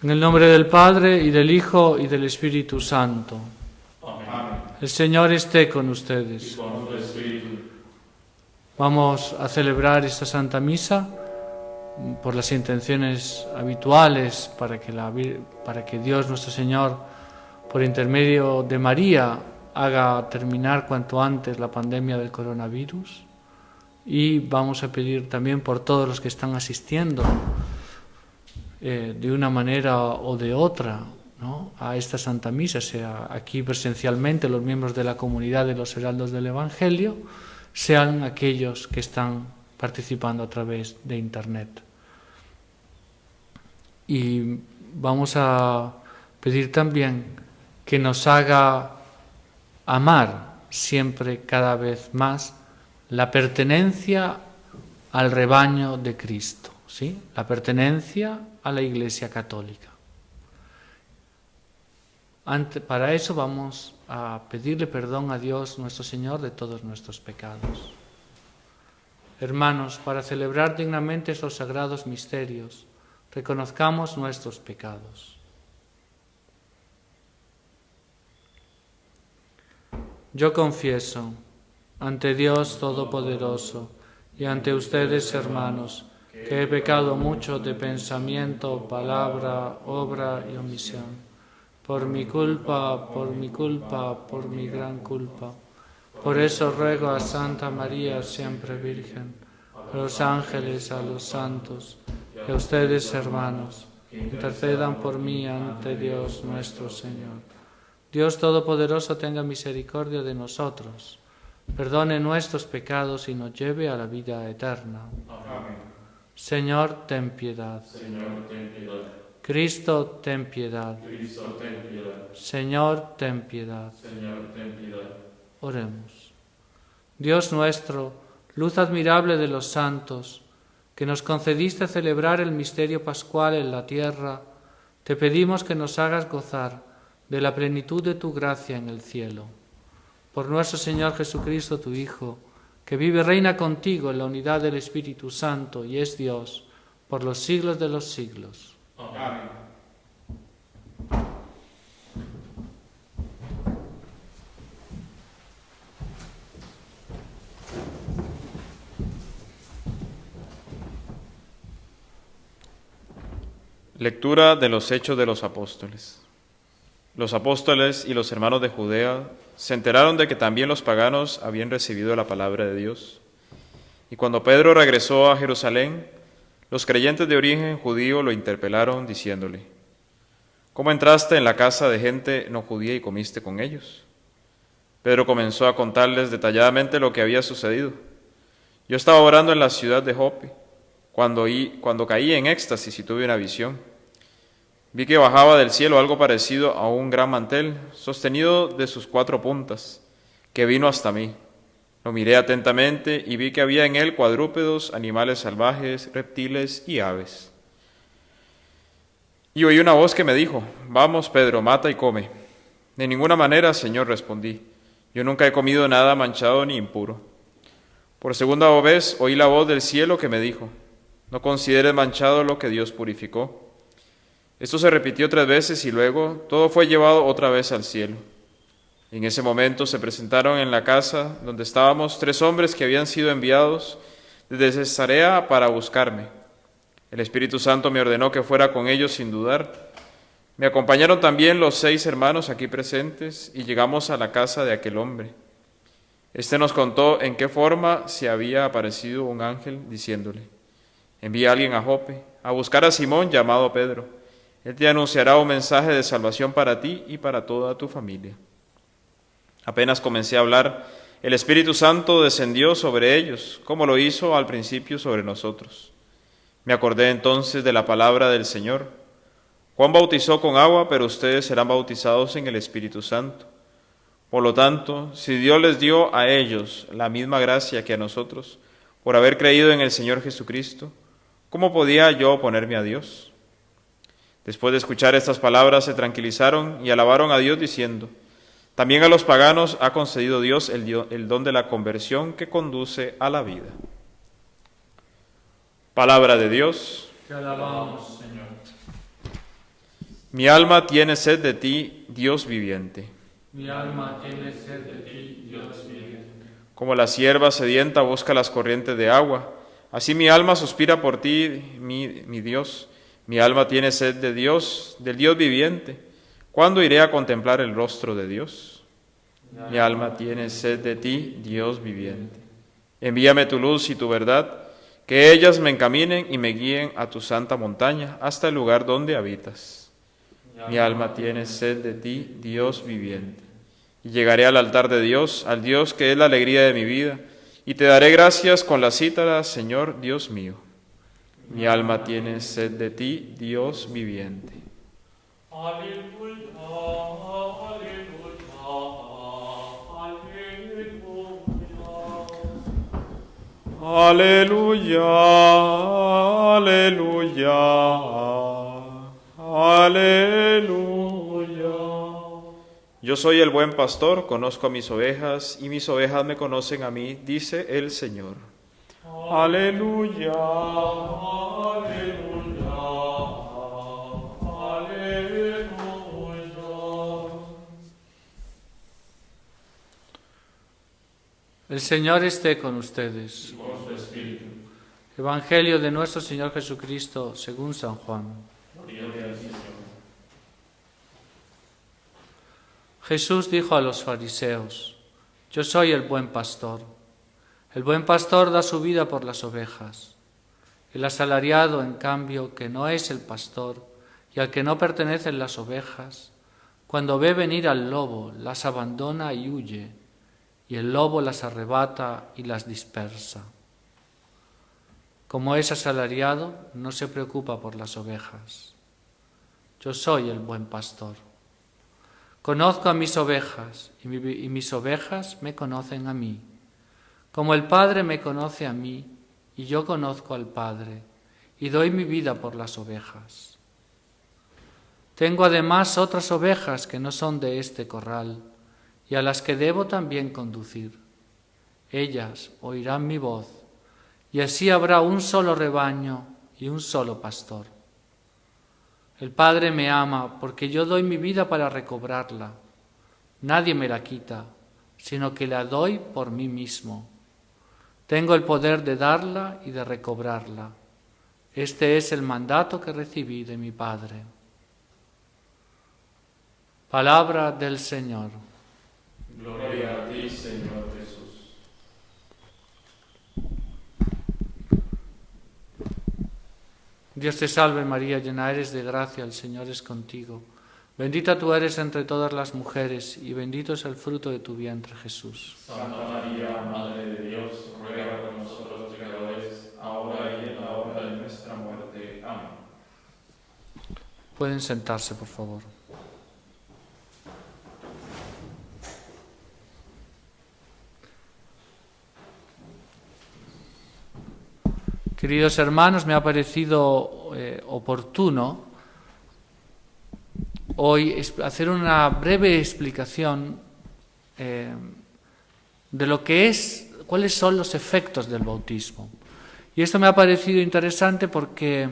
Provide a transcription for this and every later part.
En el nombre del Padre, y del Hijo, y del Espíritu Santo. Amén. El Señor esté con ustedes. Y con tu espíritu. Vamos a celebrar esta Santa Misa por las intenciones habituales, para que Dios nuestro Señor, por intermedio de María, haga terminar cuanto antes la pandemia del coronavirus. Y vamos a pedir también por todos los que están asistiendo de una manera o de otra, ¿no?, a esta Santa Misa, sea aquí presencialmente los miembros de la comunidad de los Heraldos del Evangelio, sean aquellos que están participando a través de Internet. Y vamos a pedir también que nos haga amar siempre, cada vez más, la pertenencia al rebaño de Cristo, ¿sí? La pertenencia a la Iglesia Católica. Para eso vamos a pedirle perdón a Dios nuestro Señor de todos nuestros pecados. Hermanos, para celebrar dignamente estos sagrados misterios, reconozcamos nuestros pecados. Yo confieso ante Dios Todopoderoso y ante ustedes, hermanos, que he pecado mucho de pensamiento, palabra, obra y omisión. Por mi culpa, por mi gran culpa. Por eso ruego a Santa María, siempre Virgen, a los ángeles, a los santos, y a ustedes, hermanos, que intercedan por mí ante Dios nuestro Señor. Dios Todopoderoso tenga misericordia de nosotros, perdone nuestros pecados y nos lleve a la vida eterna. Amén. Señor, ten piedad. Señor, ten piedad. Cristo, ten piedad. Cristo, ten piedad. Señor, ten piedad. Señor, ten piedad. Oremos. Dios nuestro, luz admirable de los santos, que nos concediste celebrar el misterio pascual en la tierra, te pedimos que nos hagas gozar de la plenitud de tu gracia en el cielo. Por nuestro Señor Jesucristo, tu Hijo, que vive y reina contigo en la unidad del Espíritu Santo y es Dios, por los siglos de los siglos. Amén. Lectura de los Hechos de los Apóstoles. Los apóstoles y los hermanos de Judea se enteraron de que también los paganos habían recibido la palabra de Dios. Y cuando Pedro regresó a Jerusalén, los creyentes de origen judío lo interpelaron diciéndole: ¿cómo entraste en la casa de gente no judía y comiste con ellos? Pedro comenzó a contarles detalladamente lo que había sucedido. Yo estaba orando en la ciudad de Jope, cuando caí en éxtasis y tuve una visión. Vi que bajaba del cielo algo parecido a un gran mantel, sostenido de sus 4 puntas, que vino hasta mí. Lo miré atentamente y vi que había en él cuadrúpedos, animales salvajes, reptiles y aves. Y oí una voz que me dijo: vamos, Pedro, mata y come. De ninguna manera, Señor, respondí. Yo nunca he comido nada manchado ni impuro. Por segunda vez oí la voz del cielo que me dijo: no consideres manchado lo que Dios purificó. Esto se repitió 3 veces y luego todo fue llevado otra vez al cielo. En ese momento se presentaron en la casa donde estábamos 3 hombres que habían sido enviados desde Cesarea para buscarme. El Espíritu Santo me ordenó que fuera con ellos sin dudar. Me acompañaron también los 6 hermanos aquí presentes y llegamos a la casa de aquel hombre. Este nos contó en qué forma se había aparecido un ángel diciéndole: envía a alguien a Jope a buscar a Simón llamado Pedro. Él te anunciará un mensaje de salvación para ti y para toda tu familia. Apenas comencé a hablar, el Espíritu Santo descendió sobre ellos, como lo hizo al principio sobre nosotros. Me acordé entonces de la palabra del Señor: Juan bautizó con agua, pero ustedes serán bautizados en el Espíritu Santo. Por lo tanto, si Dios les dio a ellos la misma gracia que a nosotros, por haber creído en el Señor Jesucristo, ¿cómo podía yo oponerme a Dios? Después de escuchar estas palabras se tranquilizaron y alabaron a Dios diciendo: también a los paganos ha concedido Dios el don de la conversión que conduce a la vida. Palabra de Dios. Te alabamos, Señor. Mi alma tiene sed de ti, Dios viviente. Mi alma tiene sed de ti, Dios viviente. Como la sierva sedienta busca las corrientes de agua, así mi alma suspira por ti, mi Dios. Mi alma tiene sed de Dios, del Dios viviente. ¿Cuándo iré a contemplar el rostro de Dios? Mi alma tiene sed de ti, Dios viviente. Envíame tu luz y tu verdad, que ellas me encaminen y me guíen a tu santa montaña, hasta el lugar donde habitas. Mi alma tiene sed de ti, Dios viviente. Y llegaré al altar de Dios, al Dios que es la alegría de mi vida, y te daré gracias con la cítara, Señor Dios mío. Mi alma tiene sed de ti, Dios viviente. Aleluya, aleluya, aleluya. Aleluya, aleluya, aleluya. Yo soy el buen pastor, conozco a mis ovejas, y mis ovejas me conocen a mí, dice el Señor. Aleluya, Aleluya, aleluya. El Señor esté con ustedes. Y con su espíritu. Evangelio de nuestro Señor Jesucristo según San Juan. Gloria al Señor. Jesús dijo a los fariseos: Yo soy el buen pastor. El buen pastor da su vida por las ovejas. El asalariado, en cambio, que no es el pastor y al que no pertenecen las ovejas, cuando ve venir al lobo, las abandona y huye, y el lobo las arrebata y las dispersa. Como es asalariado, no se preocupa por las ovejas. Yo soy el buen pastor. Conozco a mis ovejas y mis ovejas me conocen a mí. Como el Padre me conoce a mí y yo conozco al Padre y doy mi vida por las ovejas. Tengo además otras ovejas que no son de este corral y a las que debo también conducir. Ellas oirán mi voz y así habrá un solo rebaño y un solo pastor. El Padre me ama porque yo doy mi vida para recobrarla. Nadie me la quita, sino que la doy por mí mismo. Tengo el poder de darla y de recobrarla. Este es el mandato que recibí de mi Padre. Palabra del Señor. Gloria a ti, Señor Jesús. Dios te salve María, llena eres de gracia, el Señor es contigo. Bendita tú eres entre todas las mujeres y bendito es el fruto de tu vientre, Jesús. Santa María, Madre de Dios, ruega por nosotros pecadores, ahora y en la hora de nuestra muerte. Amén. Pueden sentarse, por favor. Queridos hermanos, me ha parecido oportuno hoy hacer una breve explicación de lo que es, cuáles son los efectos del bautismo. Y esto me ha parecido interesante porque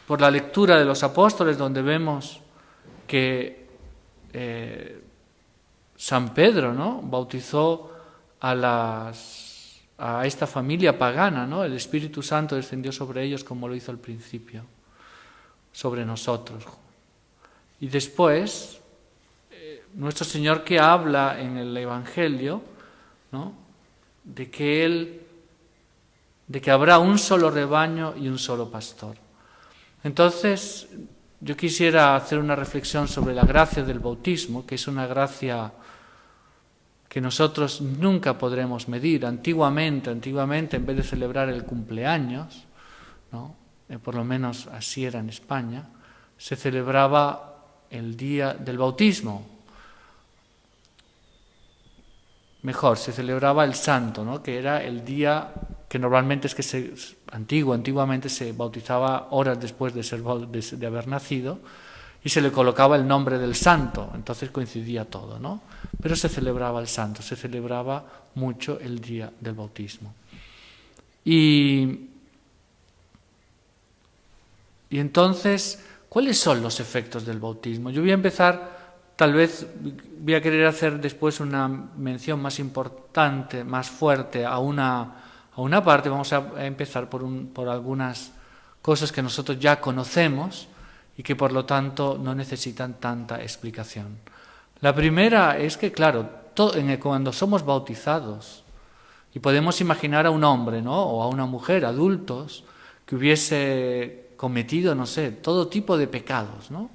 por la lectura de los apóstoles, donde vemos que San Pedro, ¿no?, bautizó a esta familia pagana, ¿no? El Espíritu Santo descendió sobre ellos como lo hizo al principio, sobre nosotros. Y después, nuestro Señor que habla en el Evangelio, ¿no?, de que habrá un solo rebaño y un solo pastor. Entonces, yo quisiera hacer una reflexión sobre la gracia del bautismo, que es una gracia que nosotros nunca podremos medir. Antiguamente, en vez de celebrar el cumpleaños, ¿no?, por lo menos así era en España, se celebraba el día del bautismo. Mejor, se celebraba el santo, ¿no?, que era el día que normalmente antiguamente se bautizaba horas después de haber nacido, y se le colocaba el nombre del santo, entonces coincidía todo, ¿no? Pero se celebraba el santo, se celebraba mucho el día del bautismo. Y entonces, ¿cuáles son los efectos del bautismo? Yo voy a empezar, tal vez voy a querer hacer después una mención más importante, más fuerte a una parte. Vamos a empezar por algunas cosas que nosotros ya conocemos y que por lo tanto no necesitan tanta explicación. La primera es que, claro, cuando somos bautizados, y podemos imaginar a un hombre, ¿no?, o a una mujer, adultos, que hubiese cometido, no sé, todo tipo de pecados, ¿no?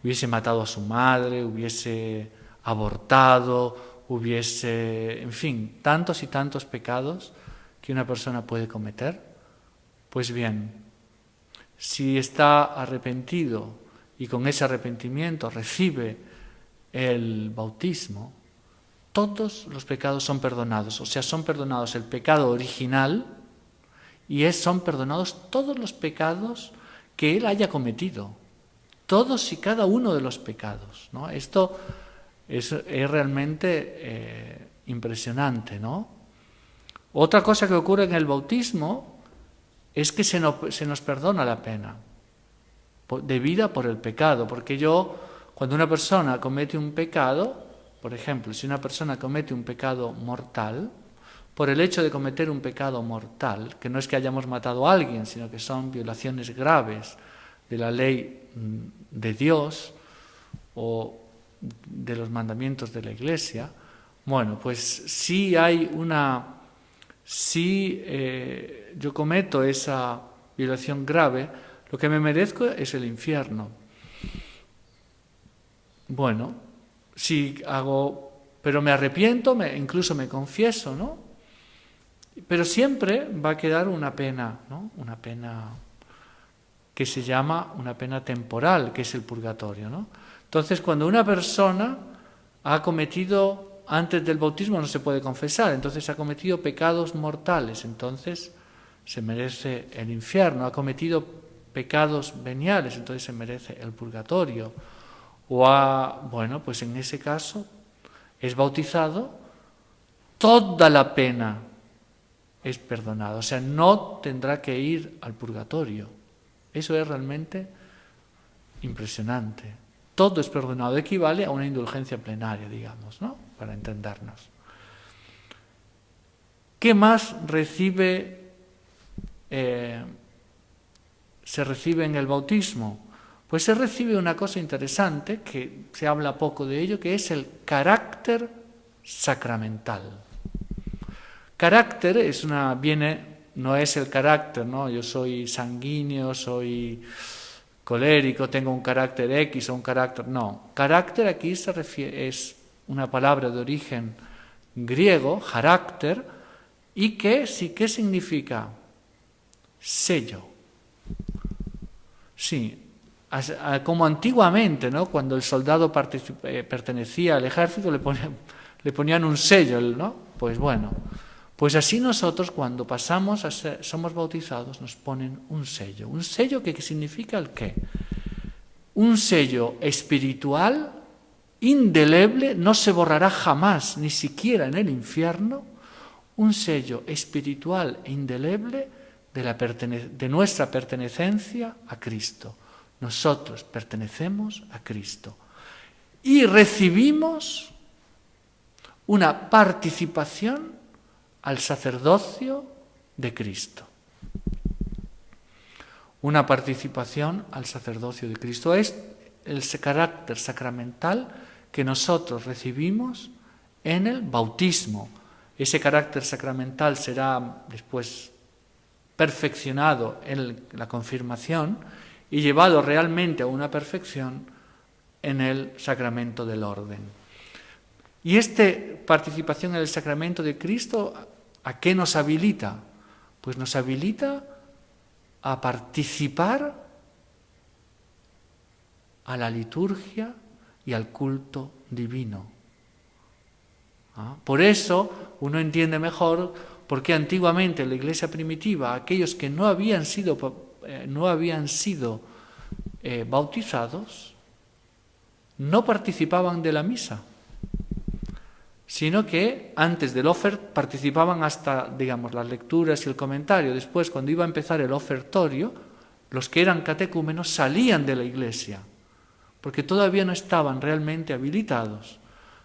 Hubiese matado a su madre, hubiese abortado, en fin, tantos y tantos pecados que una persona puede cometer. Pues bien, si está arrepentido y con ese arrepentimiento recibe el bautismo, todos los pecados son perdonados. O sea, son perdonados el pecado original y son perdonados todos los pecados que él haya cometido. Todos y cada uno de los pecados, ¿no? Esto es realmente impresionante, ¿no? Otra cosa que ocurre en el bautismo es que se nos perdona la pena debida por el pecado, porque cuando una persona comete un pecado, por ejemplo, si una persona comete un pecado mortal, por el hecho de cometer un pecado mortal, que no es que hayamos matado a alguien, sino que son violaciones graves de la ley de Dios o de los mandamientos de la Iglesia, bueno, pues si yo cometo esa violación grave, lo que me merezco es el infierno. Bueno, pero me arrepiento, incluso me confieso, ¿no? Pero siempre va a quedar una pena, ¿no? Una pena que se llama una pena temporal, que es el purgatorio, ¿no? Entonces, cuando una persona ha cometido, antes del bautismo no se puede confesar, entonces ha cometido pecados mortales, entonces se merece el infierno, ha cometido pecados veniales, entonces se merece el purgatorio. Bueno, pues en ese caso es bautizado, toda la pena es perdonada, o sea, no tendrá que ir al purgatorio. Eso es realmente impresionante. Todo es perdonado, equivale a una indulgencia plenaria, digamos, ¿no?, para entendernos. ¿Qué más se recibe en el bautismo? Pues se recibe una cosa interesante, que se habla poco de ello, que es el carácter sacramental. Carácter no es el carácter, ¿no? Yo soy sanguíneo, soy colérico, tengo un carácter X o un carácter... No, carácter aquí es una palabra de origen griego, carácter, y ¿qué significa? Sello. Sí, como antiguamente, ¿no?, cuando el soldado pertenecía al ejército, le ponían un sello, ¿no? Pues bueno, pues así nosotros cuando somos bautizados nos ponen un sello. ¿Un sello que significa el qué? Un sello espiritual, indeleble, no se borrará jamás, ni siquiera en el infierno, un sello espiritual e indeleble de nuestra pertenecencia a Cristo. Nosotros pertenecemos a Cristo y recibimos una participación al sacerdocio de Cristo. Una participación al sacerdocio de Cristo es el carácter sacramental que nosotros recibimos en el bautismo. Ese carácter sacramental será después perfeccionado en la confirmación y llevado realmente a una perfección en el sacramento del orden. Y esta participación en el sacramento de Cristo, ¿a qué nos habilita? Pues nos habilita a participar a la liturgia y al culto divino. Por eso uno entiende mejor por qué antiguamente en la Iglesia primitiva aquellos que no habían sido bautizados no participaban de la misa, sino que antes del participaban hasta, digamos, las lecturas y el comentario. Después, cuando iba a empezar el ofertorio, los que eran catecúmenos salían de la iglesia, porque todavía no estaban realmente habilitados,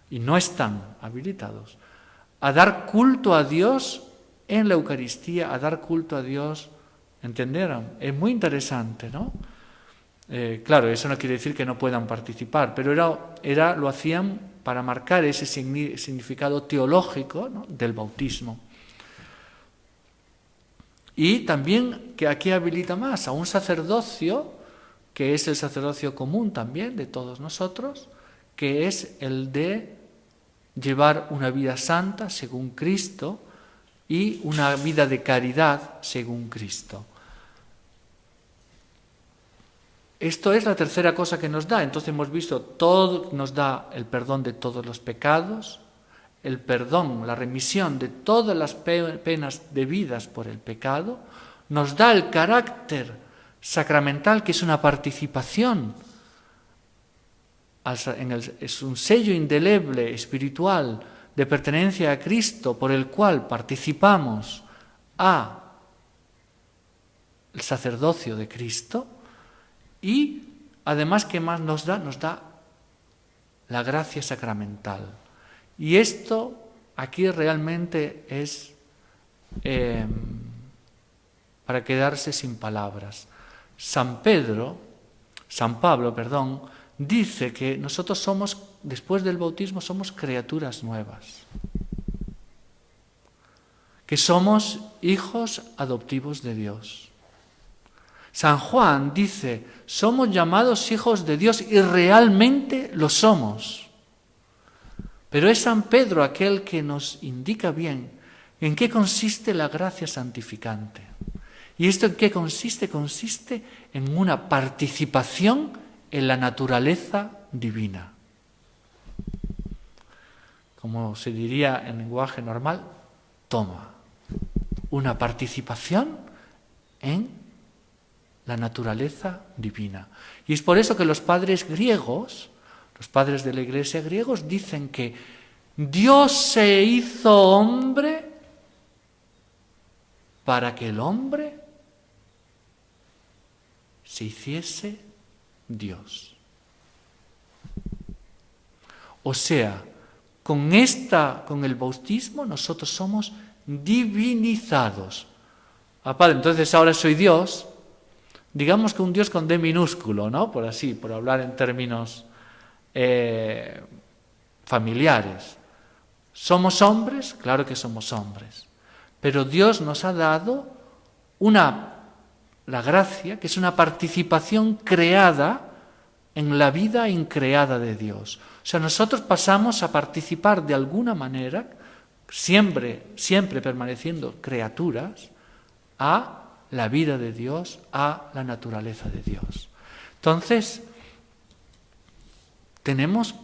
y no están habilitados, a dar culto a Dios en la Eucaristía, a dar culto a Dios. ¿Entendieron? Es muy interesante, ¿no? Claro, eso no quiere decir que no puedan participar, pero lo hacían para marcar ese significado teológico, ¿no?, del bautismo. Y también que aquí habilita más a un sacerdocio, que es el sacerdocio común también de todos nosotros, que es el de llevar una vida santa según Cristo y una vida de caridad según Cristo. Esto es la tercera cosa que nos da. Entonces hemos visto, todo nos da el perdón de todos los pecados, el perdón, la remisión de todas las penas debidas por el pecado, nos da el carácter sacramental, que es una participación, es un sello indeleble, espiritual, de pertenencia a Cristo, por el cual participamos al sacerdocio de Cristo. Y además, ¿qué más nos da? Nos da la gracia sacramental. Y esto aquí realmente es para quedarse sin palabras. San Pablo, dice que nosotros somos, después del bautismo, somos criaturas nuevas. Que somos hijos adoptivos de Dios. San Juan dice, somos llamados hijos de Dios y realmente lo somos. Pero es San Pedro aquel que nos indica bien en qué consiste la gracia santificante. ¿Y esto en qué consiste? Consiste en una participación en la naturaleza divina. Como se diría en lenguaje normal, toma. Una participación en la naturaleza divina. Y es por eso que los padres griegos, los padres de la Iglesia griegos, dicen que Dios se hizo hombre para que el hombre se hiciese Dios. O sea, con el bautismo nosotros somos divinizados. Padre, entonces ahora soy Dios. Digamos que un Dios con D minúsculo, ¿no? Por hablar en términos familiares. ¿Somos hombres? Claro que somos hombres. Pero Dios nos ha dado la gracia, que es una participación creada en la vida increada de Dios. O sea, nosotros pasamos a participar de alguna manera, siempre permaneciendo criaturas, a la vida de Dios, a la naturaleza de Dios. Entonces, tenemos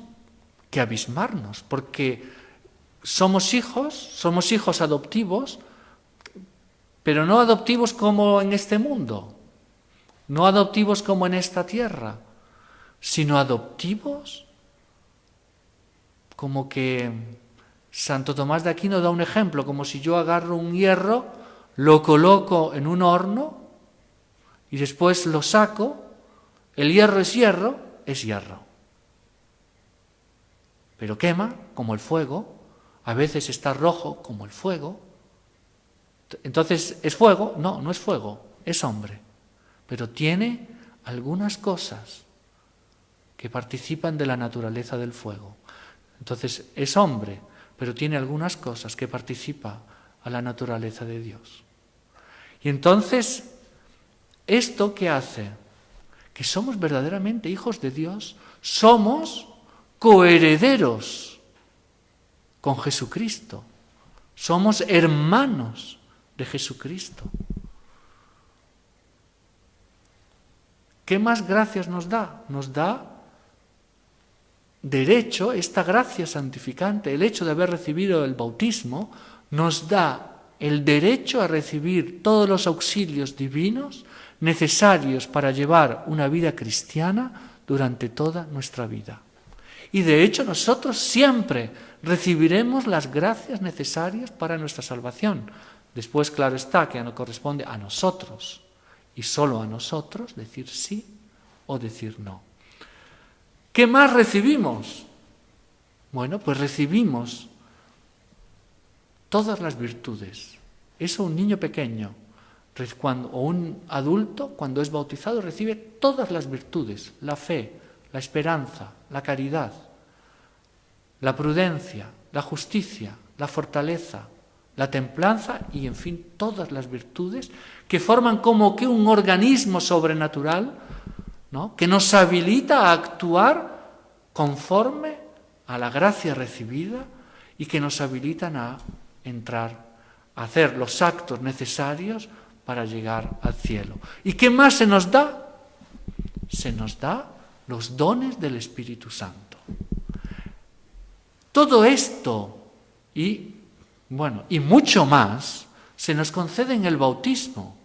que abismarnos, porque somos hijos adoptivos, pero no adoptivos como en este mundo, no adoptivos como en esta tierra, sino adoptivos como que Santo Tomás de Aquino da un ejemplo, como si yo agarro un hierro, lo coloco en un horno y después lo saco. El hierro es hierro, pero quema como el fuego, a veces está rojo como el fuego. Entonces, ¿es fuego? No, no es fuego, es hombre, pero tiene algunas cosas que participan de la naturaleza del fuego. Entonces, es hombre, pero tiene algunas cosas que participan a la naturaleza de Dios. Y entonces, ¿esto qué hace? Que somos verdaderamente hijos de Dios, somos coherederos con Jesucristo, somos hermanos de Jesucristo. ¿Qué más gracias nos da? Nos da derecho, esta gracia santificante, el hecho de haber recibido el bautismo, nos da el derecho a recibir todos los auxilios divinos necesarios para llevar una vida cristiana durante toda nuestra vida. Y de hecho nosotros siempre recibiremos las gracias necesarias para nuestra salvación. Después, claro está, que no corresponde a nosotros y solo a nosotros decir sí o decir no. ¿Qué más recibimos? Bueno, pues recibimos todas las virtudes. Eso un niño pequeño o un adulto, cuando es bautizado, recibe todas las virtudes: la fe, la esperanza, la caridad, la prudencia, la justicia, la fortaleza, la templanza y, en fin, todas las virtudes que forman como que un organismo sobrenatural, ¿no?, que nos habilita a actuar conforme a la gracia recibida y que nos habilitan a entrar, a hacer los actos necesarios para llegar al cielo. ¿Y qué más se nos da? Se nos da los dones del Espíritu Santo. Todo esto y mucho más se nos concede en el bautismo.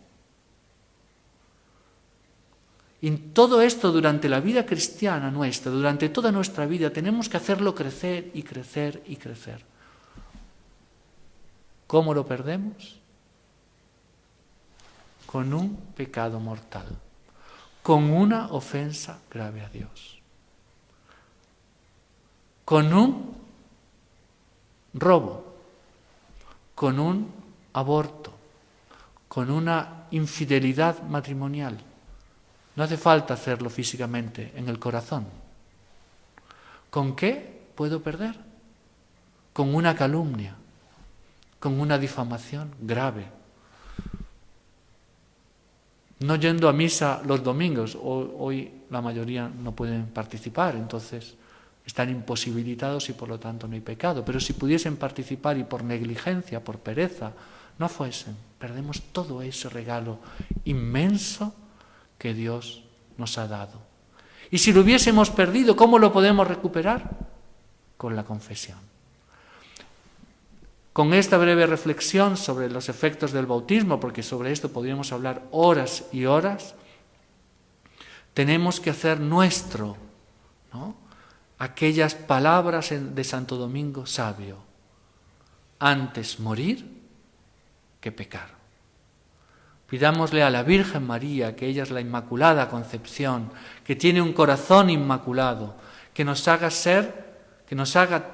Y todo esto durante la vida cristiana nuestra, durante toda nuestra vida, tenemos que hacerlo crecer y crecer y crecer. ¿Cómo lo perdemos? Con un pecado mortal, con una ofensa grave a Dios, con un robo, con un aborto, con una infidelidad matrimonial. No hace falta hacerlo físicamente, en el corazón. ¿Con qué puedo perder? Con una calumnia, con una difamación grave. No yendo a misa los domingos, hoy la mayoría no pueden participar, entonces están imposibilitados y por lo tanto no hay pecado. Pero si pudiesen participar y por negligencia, por pereza, no fuesen, perdemos todo ese regalo inmenso que Dios nos ha dado. Y si lo hubiésemos perdido, ¿cómo lo podemos recuperar? Con la confesión. Con esta breve reflexión sobre los efectos del bautismo, porque sobre esto podríamos hablar horas y horas, tenemos que hacer nuestro, ¿no?, aquellas palabras de Santo Domingo Sabio: antes morir que pecar. Pidámosle a la Virgen María, que ella es la Inmaculada Concepción, que tiene un corazón inmaculado, que nos haga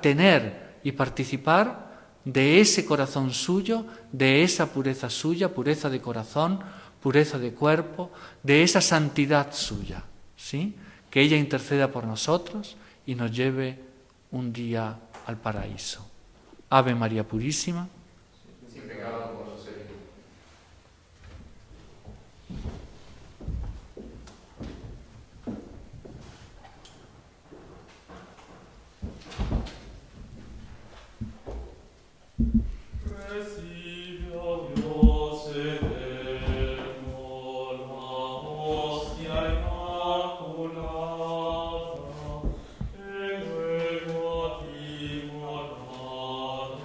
tener y participar de ese corazón suyo, de esa pureza suya, pureza de corazón, pureza de cuerpo, de esa santidad suya, ¿sí? Que ella interceda por nosotros y nos lleve un día al paraíso. Ave María Purísima. Sin pecado concebida. Recibe, oh Dios eterno, la hostia inmaculada, y luego a ti guardada,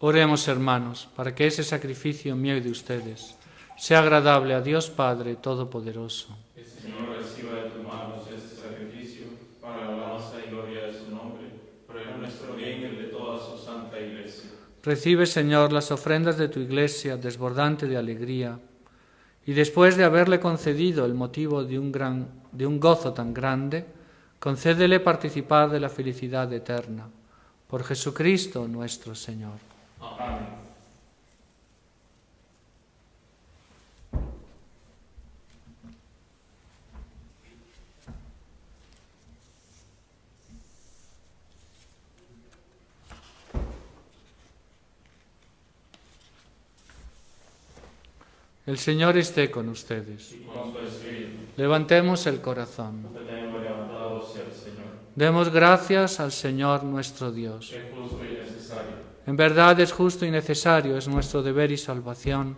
Oremos, hermanos, para que ese sacrificio mío y de ustedes sea agradable a Dios Padre Todopoderoso. El Señor reciba de tus manos este sacrificio para la alabanza y gloria de su nombre, por el nuestro bien y el de toda su santa Iglesia. Recibe, Señor, las ofrendas de tu Iglesia, desbordante de alegría, y después de haberle concedido el motivo de un gozo tan grande, concédele participar de la felicidad eterna. Por Jesucristo nuestro Señor. Amén. El Señor esté con ustedes. Y con su espíritu, Levantemos el corazón. te tengo levantado hacia el Señor. Demos gracias al Señor nuestro Dios. Es justo y necesario. En verdad es justo y necesario, es nuestro deber y salvación,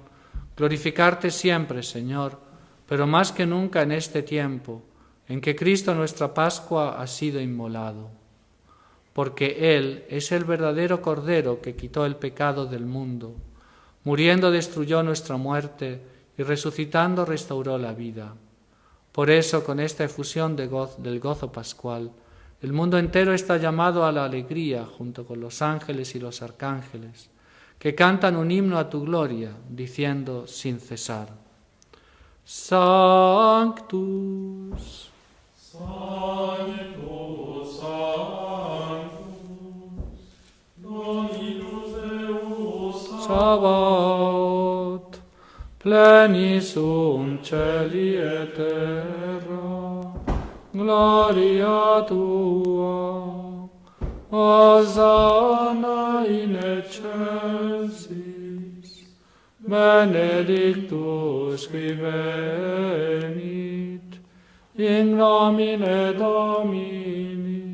glorificarte siempre, Señor, pero más que nunca en este tiempo, en que Cristo nuestra Pascua ha sido inmolado. Porque Él es el verdadero Cordero que quitó el pecado del mundo. Muriendo destruyó nuestra muerte y resucitando restauró la vida. Por eso, con esta efusión del gozo pascual, el mundo entero está llamado a la alegría junto con los ángeles y los arcángeles, que cantan un himno a tu gloria, diciendo sin cesar: Sanctus, Sanctus, Sanctus, Dominus Deus Sabaoth, plenis sunt celi et terra, gloria tua, Hosanna in excelsis, benedictus qui venit, in nomine Domini,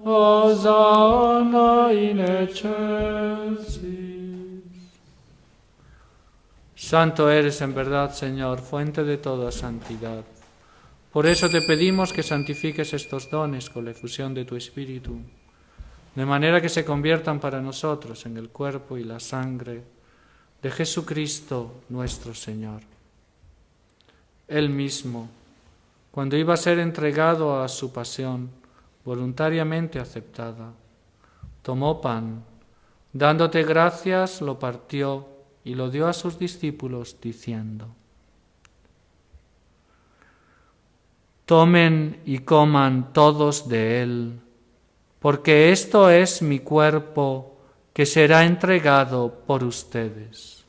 Hosanna in excelsis. Santo eres en verdad, Señor, fuente de toda santidad. Por eso te pedimos que santifiques estos dones con la efusión de tu Espíritu, de manera que se conviertan para nosotros en el cuerpo y la sangre de Jesucristo nuestro Señor. Él mismo, cuando iba a ser entregado a su pasión, voluntariamente aceptada, tomó pan, dándote gracias, lo partió y lo dio a sus discípulos, diciendo: Tomen y coman todos de él, porque esto es mi cuerpo que será entregado por ustedes.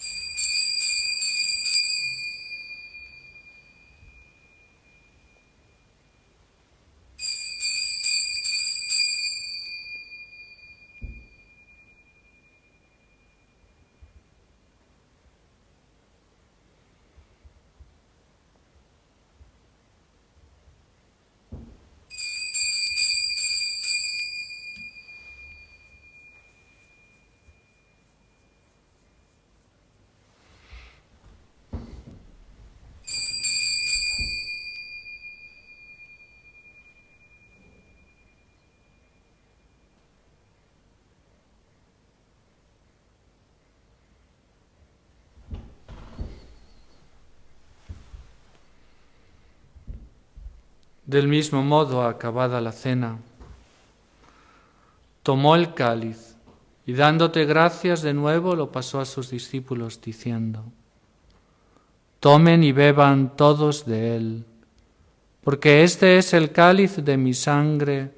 Del mismo modo, acabada la cena, tomó el cáliz y dándote gracias de nuevo lo pasó a sus discípulos diciendo: Tomen y beban todos de él, porque este es el cáliz de mi sangre,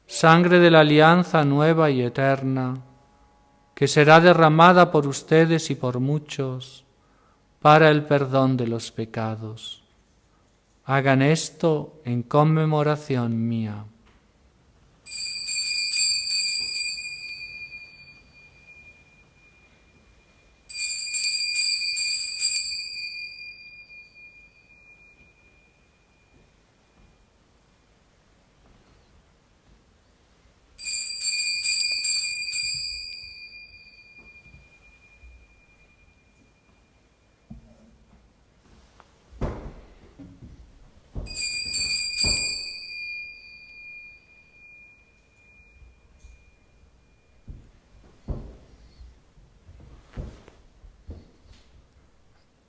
sangre de la alianza nueva y eterna, que será derramada por ustedes y por muchos para el perdón de los pecados. Hagan esto en conmemoración mía.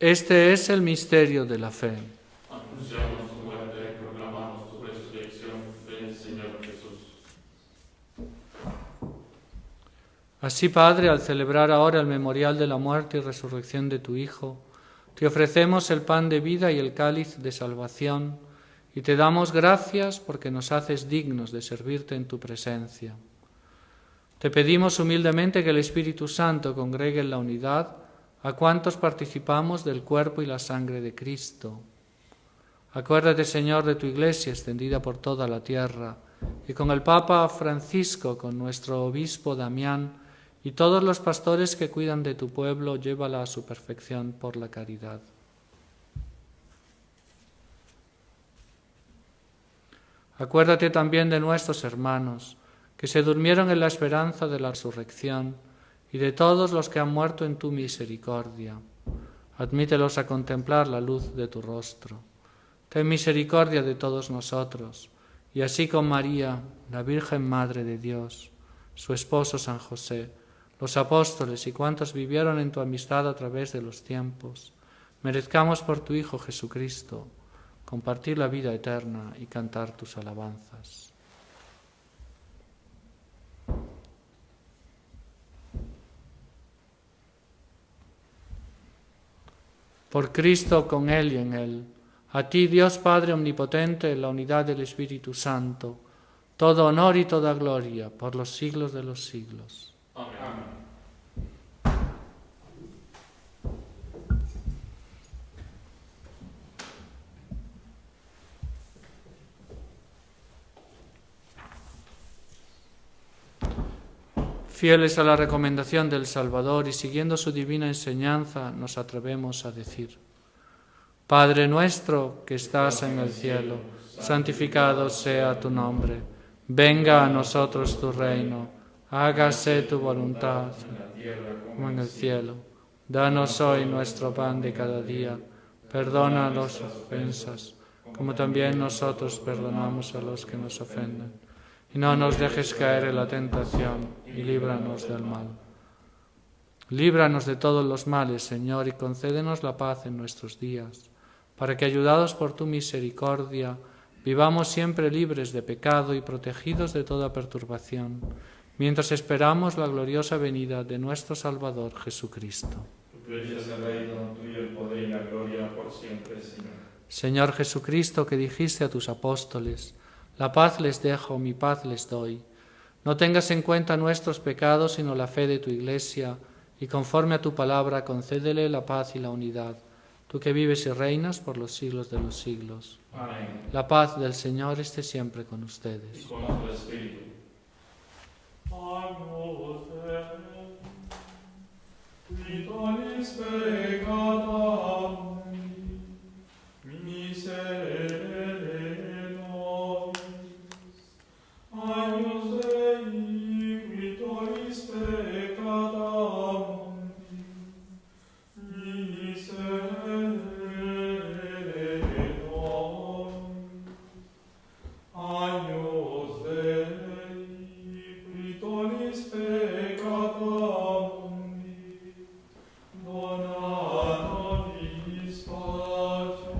Este es el misterio de la fe. Anunciamos tu muerte y proclamamos tu resurrección. Ven, Señor Jesús. Así, Padre, al celebrar ahora el memorial de la muerte y resurrección de tu Hijo, te ofrecemos el pan de vida y el cáliz de salvación, y te damos gracias porque nos haces dignos de servirte en tu presencia. Te pedimos humildemente que el Espíritu Santo congregue en la unidad a cuantos participamos del cuerpo y la sangre de Cristo. Acuérdate, Señor, de tu Iglesia extendida por toda la tierra, y con el Papa Francisco, con nuestro obispo Damián, y todos los pastores que cuidan de tu pueblo, llévala a su perfección por la caridad. Acuérdate también de nuestros hermanos, que se durmieron en la esperanza de la resurrección, y de todos los que han muerto en tu misericordia. Admítelos a contemplar la luz de tu rostro. Ten misericordia de todos nosotros, y así con María, la Virgen Madre de Dios, su esposo San José, los apóstoles y cuantos vivieron en tu amistad a través de los tiempos, merezcamos por tu Hijo Jesucristo compartir la vida eterna y cantar tus alabanzas. Por Cristo, con Él y en Él, a ti, Dios Padre Omnipotente, en la unidad del Espíritu Santo, todo honor y toda gloria por los siglos de los siglos. Amén. Fieles a la recomendación del Salvador y siguiendo su divina enseñanza, nos atrevemos a decir: Padre nuestro que estás en el cielo, santificado sea tu nombre. Venga a nosotros tu reino. Hágase tu voluntad como en el cielo. Danos hoy nuestro pan de cada día. Perdona las ofensas, como también nosotros perdonamos a los que nos ofenden. Y no nos dejes caer en la tentación, y líbranos del mal. Líbranos de todos los males, Señor, y concédenos la paz en nuestros días, para que, ayudados por tu misericordia, vivamos siempre libres de pecado y protegidos de toda perturbación, mientras esperamos la gloriosa venida de nuestro Salvador Jesucristo. Tuyo es el reino, tuyo el poder y la gloria por siempre, Señor. Señor Jesucristo, que dijiste a tus apóstoles: la paz les dejo, mi paz les doy. No tengas en cuenta nuestros pecados, sino la fe de tu Iglesia, y conforme a tu palabra concédele la paz y la unidad, tú que vives y reinas por los siglos de los siglos. Amén. La paz del Señor esté siempre con ustedes. Y con tu espíritu. Agnus Dei, quitonis peccata miserere nobis. Agnus Dei, quitonis peccata miserere nobis. Agnus Dei, quitonis peccata dona nobis pacem.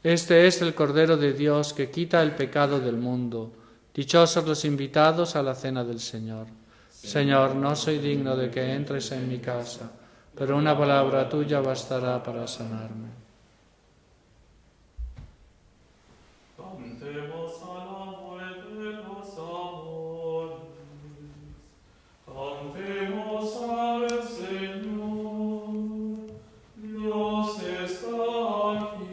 Este es el Cordero de Dios que quita el pecado del mundo. Dichosos los invitados a la cena del Señor. Señor, no soy digno de que entres en mi casa, pero una palabra tuya bastará para sanarme. Cantemos al amor de los amores. Cantemos al Señor. Dios está aquí.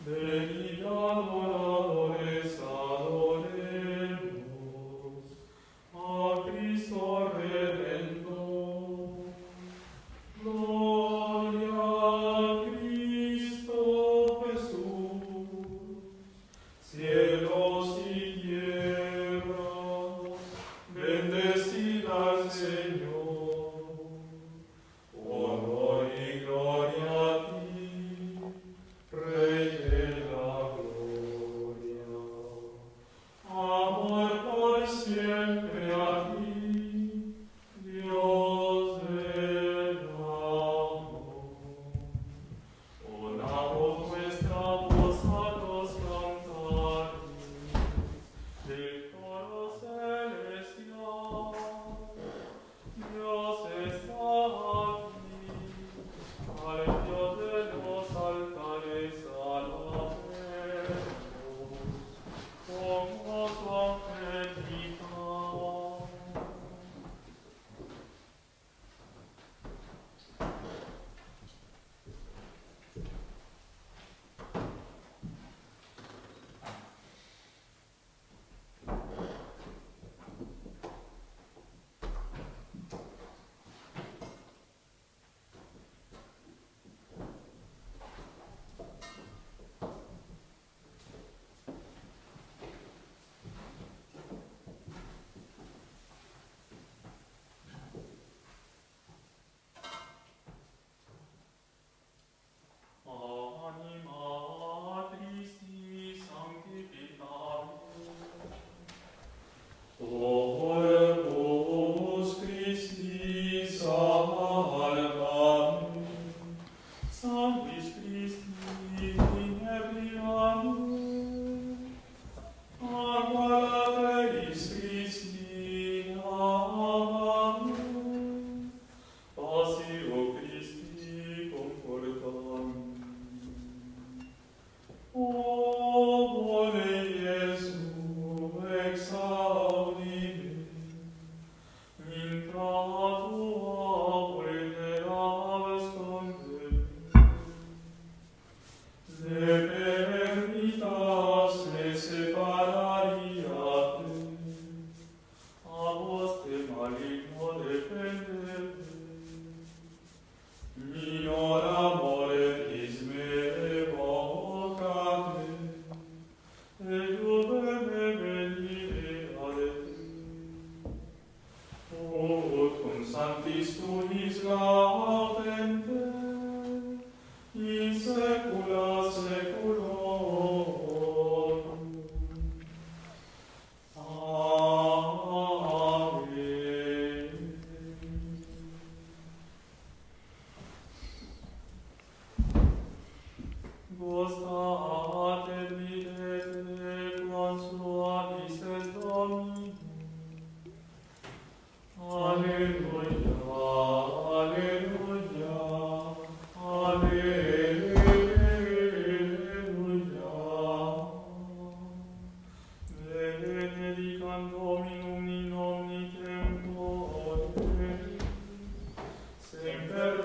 Venid adoradores, adoremos a Cristo Redentor. Gloria a Cristo.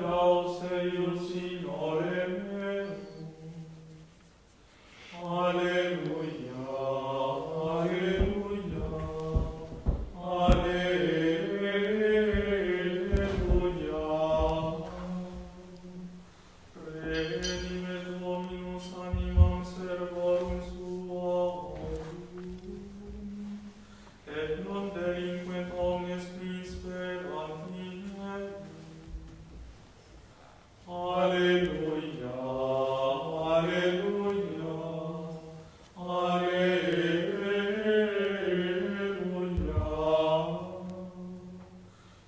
celebraos Eius, Signore meu. Alleluia, alleluia, alleluia. Redime Dominus animam servorum suum, et non delinquent omnes qui speranti meum. Alleluia, alleluia, alleluia.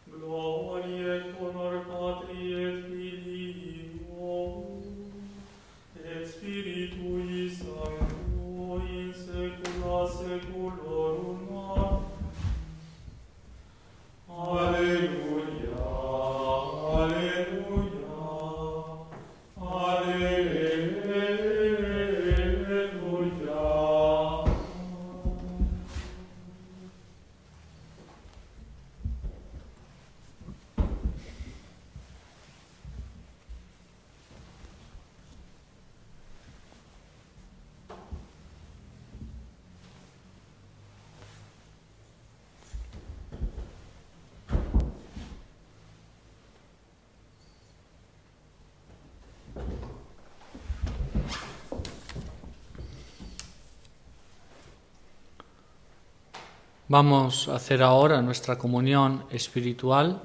Gloria et honor Patri et Filio et Spiritui Sancto in saecula saeculorum. Alleluia, alleluia, alleluia. Vamos a hacer ahora nuestra comunión espiritual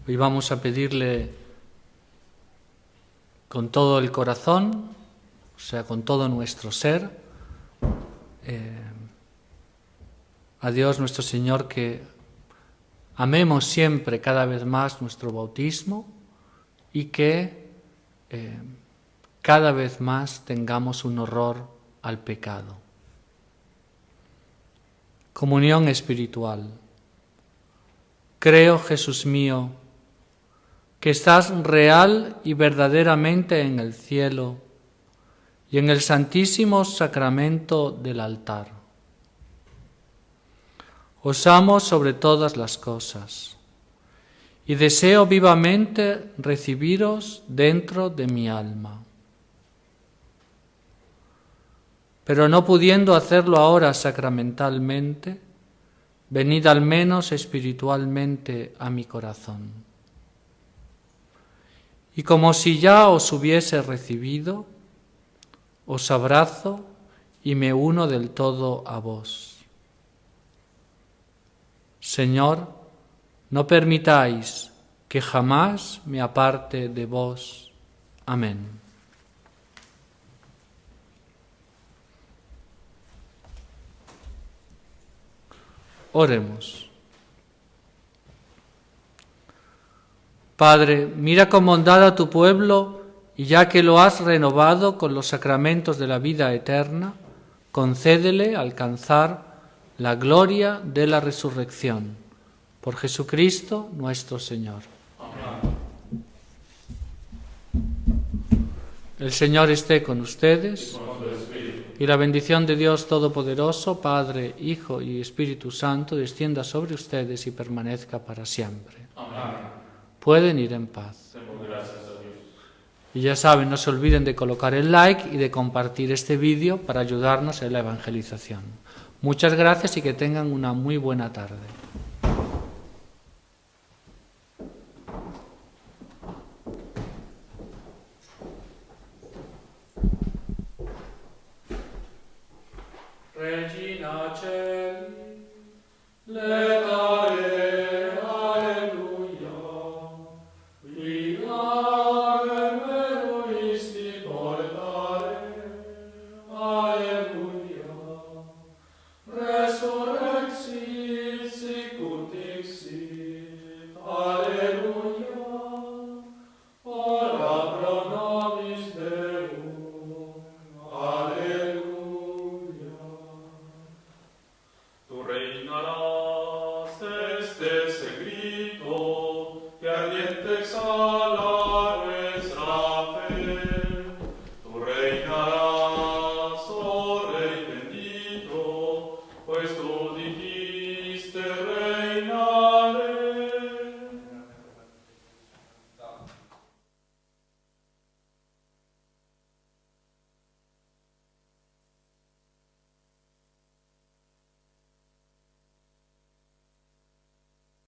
y vamos a pedirle con todo el corazón, o sea, con todo nuestro ser, a Dios nuestro Señor que amemos siempre cada vez más nuestro bautismo y que cada vez más tengamos un horror al pecado. Comunión espiritual. Creo, Jesús mío, que estás real y verdaderamente en el cielo y en el santísimo sacramento del altar. Os amo sobre todas las cosas y deseo vivamente recibiros dentro de mi alma. Pero no pudiendo hacerlo ahora sacramentalmente, venid al menos espiritualmente a mi corazón. Y como si ya os hubiese recibido, os abrazo y me uno del todo a vos. Señor, no permitáis que jamás me aparte de vos. Amén. Oremos. Padre, mira con bondad a tu pueblo y ya que lo has renovado con los sacramentos de la vida eterna, concédele alcanzar la gloria de la resurrección. Por Jesucristo nuestro Señor. Amén. El Señor esté con ustedes. Y la bendición de Dios Todopoderoso, Padre, Hijo y Espíritu Santo, descienda sobre ustedes y permanezca para siempre. Amén. Pueden ir en paz. Demos gracias a Dios. Y ya saben, no se olviden de colocar el like y de compartir este vídeo para ayudarnos en la evangelización. Muchas gracias y que tengan una muy buena tarde. Regina Celi, letare, alleluia, vigare meruisti portare, alleluia, resurrexit sicut dixit, alleluia, ora pro nobis Deum, alleluia. Tu reinarás